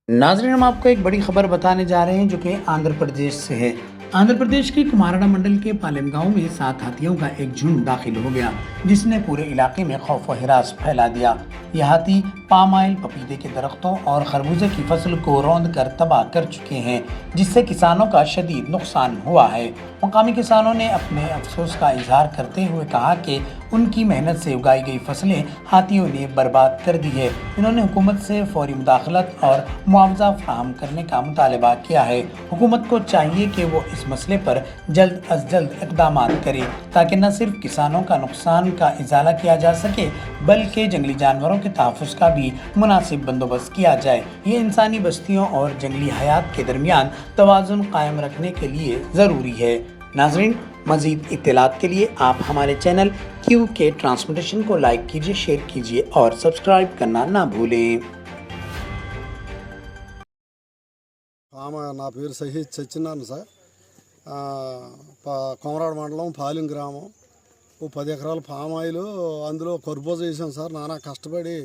नाज़रीन, हम आपको एक बड़ी खबर बताने जा रहे हैं जो कि आंध्र प्रदेश से है। आंध्र प्रदेश के कुमारड़ा मंडल के पालेम गांव में 7 हाथियों का एक झुंड दाखिल हो गया, जिसने पूरे इलाके में खौफ व हिरास फैला दिया। ये हाथी पाम ऑयल, पपीते के दरख्तों और खरबूजे की फसल को रौंद कर तबाह कर चुके हैं, जिससे किसानों का शदीद नुकसान हुआ है। मुकामी किसानों ने अपने अफसोस का इजहार करते हुए कहा कि उनकी मेहनत से उगाई गई फसलें हाथियों ने बर्बाद कर दी है। इन्होंने हुकूमत से फौरी मुदाखलत और मुआवजा फराहम करने का मुतालबा किया है। हुकूमत को चाहिए कि वो इस मसले पर जल्द अज जल्द इक़दाम करे, ताकि न सिर्फ किसानों का नुकसान का इजाला किया जा सके, बल्कि जंगली जानवरों के तहफ़्फ़ुज़ का भी मुनासिब बंदोबस्त किया जाए। ये इंसानी बस्तियों और जंगली हयात के दरमियान तवाज़ुन कायम रखने के लिए ज़रूरी है। नाज़रीन, मज़ीद इत्तलात के लिए आप हमारे चैनल QK ट्रांसमिटेशन को लाइक कीजिए, शेयर कीजिए और सब्सक्राइब करना ना भूलें। నా పేరు సహీద్ సత్యనారాయణ సార్. కోమరాడ మండలం పాలెం గ్రామం. ఓ 10 ఎకరాల పామ్ ఆయిల్, అందులో కర్బూజా వేసాం సార్. నానా కష్టపడి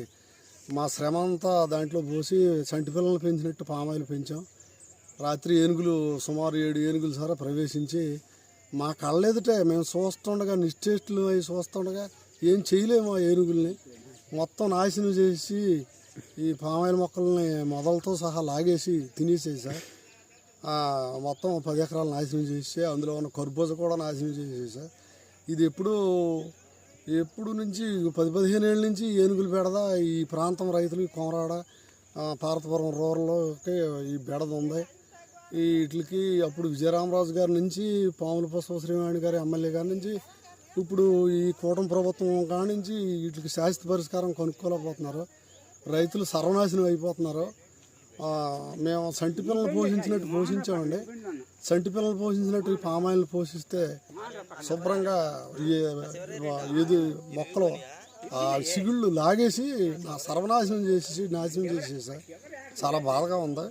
మా శ్రమ అంతా దాంట్లో పోసి చంటి పిల్లలు పెంచినట్టు పామ్ ఆయిల్ పెంచాం. రాత్రి ఏనుగులు సుమారు 7 ఏనుగులు సార్ ప్రవేశించి మా కళ్ళెదుటే మేము చూస్తుండగా, నిశ్చేష్టులు అవి చూస్తుండగా ఏం చేయలేము. ఆ ఏనుగుల్ని మొత్తం నాశనం చేసి ఈ పామాయిల్ మొక్కల్ని మొదలతో సహా లాగేసి తినేసేది సార్. మొత్తం 10 ఎకరాలు నాశనం చేసి అందులో ఉన్న కర్బూజా కూడా నాశనం చేసేది సార్. ఇది ఎప్పుడు నుంచి 10-15 ఏళ్ళ నుంచి ఏనుగులు బెడద ఈ ప్రాంతం రైతులు కోమరాడ, పార్వతపురం రూరల్కి ఈ బెడద ఉంది. వీటికి అప్పుడు విజయరామరాజు గారి నుంచి, పాముల పుష్ప శ్రీవాణి గారి ఎమ్మెల్యే గారి నుంచి, ఇప్పుడు ఈ కూటమి ప్రభుత్వం కాడి నుంచి వీటికి శాశ్వత పరిష్కారం కనుక్కోలేకపోతున్నారు. రైతులు సర్వనాశనం అయిపోతున్నారు. మేము సంటి పిల్లలు పోషించినట్టు పోషించామండి. సంటి పిల్లలు పోషించినట్టు పామాయిల్ని పోషిస్తే శుభ్రంగా ఇది మొక్కలు సిగుళ్ళు లాగేసి నాశనం చేసేసారు. చాలా బాధగా ఉంది.